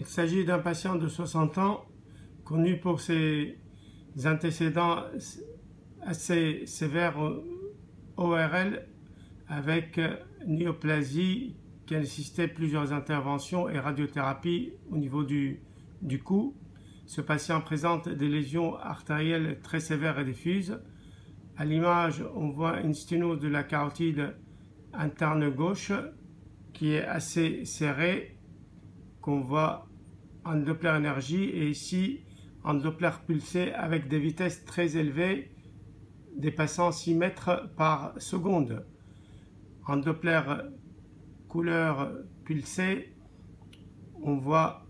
Il s'agit d'un patient de 60 ans, connu pour ses antécédents assez sévères ORL avec néoplasie qui a nécessité plusieurs interventions et radiothérapie au niveau du cou. Ce patient présente des lésions artérielles très sévères et diffuses. À l'image, on voit une sténose de la carotide interne gauche qui est assez serrée, qu'on voit en Doppler énergie, et ici en Doppler pulsé avec des vitesses très élevées dépassant 6 mètres par seconde. En Doppler couleur pulsée, on voit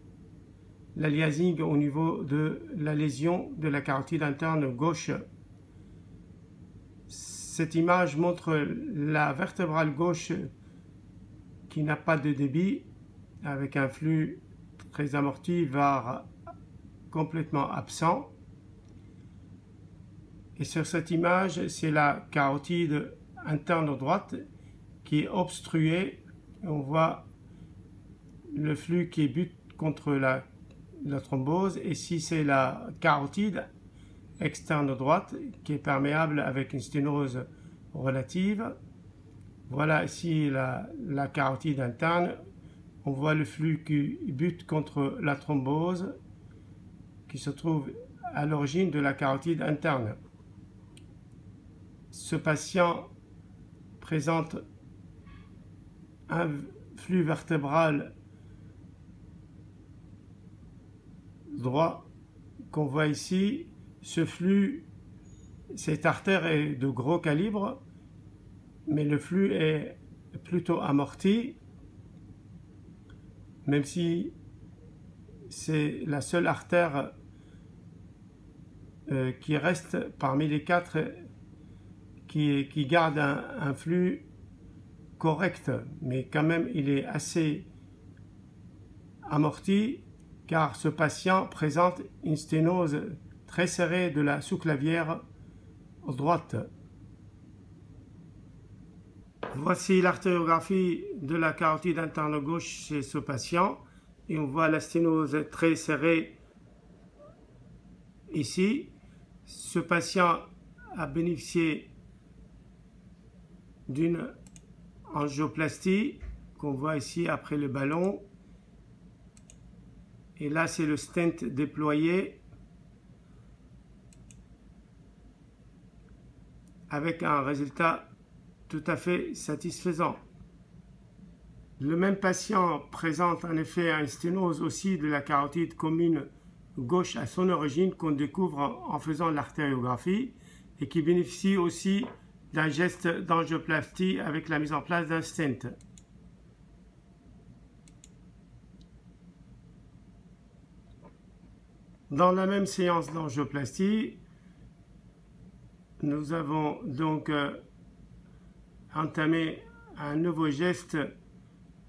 l'aliasing au niveau de la lésion de la carotide interne gauche. Cette image montre la vertébrale gauche qui n'a pas de débit, avec un flux très amorti, voire complètement absent. Et sur cette image, c'est la carotide interne droite qui est obstruée. On voit le flux qui bute contre la thrombose. Et ici, c'est la carotide externe droite qui est perméable avec une sténose relative. Voilà ici la carotide interne. On voit le flux qui bute contre la thrombose qui se trouve à l'origine de la carotide interne. Ce patient présente un flux vertébral droit qu'on voit ici. Ce flux, cette artère est de gros calibre, mais le flux est plutôt amorti, même si c'est la seule artère qui reste parmi les quatre qui garde un flux correct, mais quand même il est assez amorti car ce patient présente une sténose très serrée de la sous-clavière droite. Voici l'artériographie de la carotide interne gauche chez ce patient et on voit la sténose très serrée ici. Ce patient a bénéficié d'une angioplastie qu'on voit ici après le ballon. Et là, c'est le stent déployé avec un résultat tout à fait satisfaisant. Le même patient présente en effet une sténose aussi de la carotide commune gauche à son origine qu'on découvre en faisant l'artériographie et qui bénéficie aussi d'un geste d'angioplastie avec la mise en place d'un stent. Dans la même séance d'angioplastie, nous avons donc entamé un nouveau geste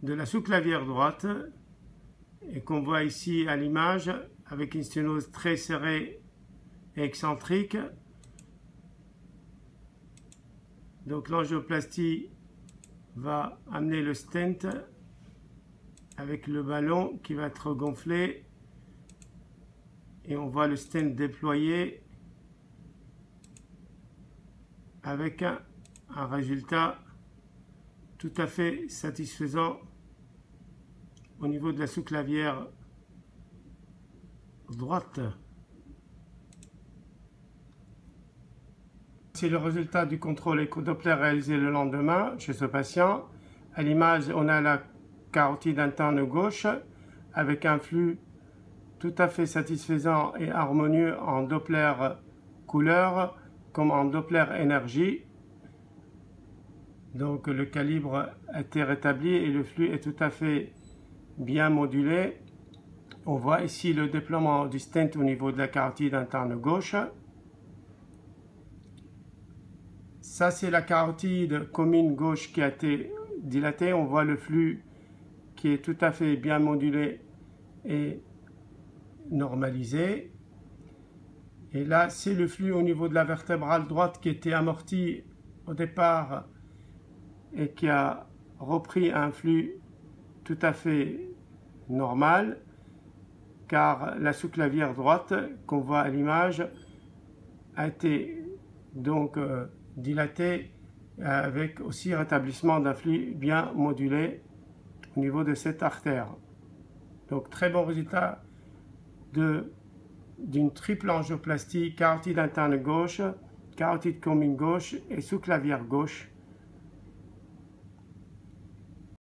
de la sous-clavière droite et qu'on voit ici à l'image avec une sténose très serrée et excentrique. Donc l'angioplastie va amener le stent avec le ballon qui va être gonflé et on voit le stent déployé avec un résultat tout à fait satisfaisant au niveau de la sous-clavière droite. C'est le résultat du contrôle écho-doppler réalisé le lendemain chez ce patient. À l'image, on a la carotide interne gauche avec un flux tout à fait satisfaisant et harmonieux en Doppler couleur comme en Doppler énergie. Donc le calibre a été rétabli et le flux est tout à fait bien modulé. On voit ici le déploiement du stent au niveau de la carotide interne gauche. Ça, c'est la carotide commune gauche qui a été dilatée. On voit le flux qui est tout à fait bien modulé et normalisé. Et là, c'est le flux au niveau de la vertébrale droite qui était amorti au départ et qui a repris un flux tout à fait normal. car la sous-clavière droite qu'on voit à l'image a été donc dilatée avec aussi rétablissement d'un flux bien modulé au niveau de cette artère. Donc très bon résultat d'une triple angioplastie, carotide interne gauche, carotide commune gauche et sous-clavière gauche.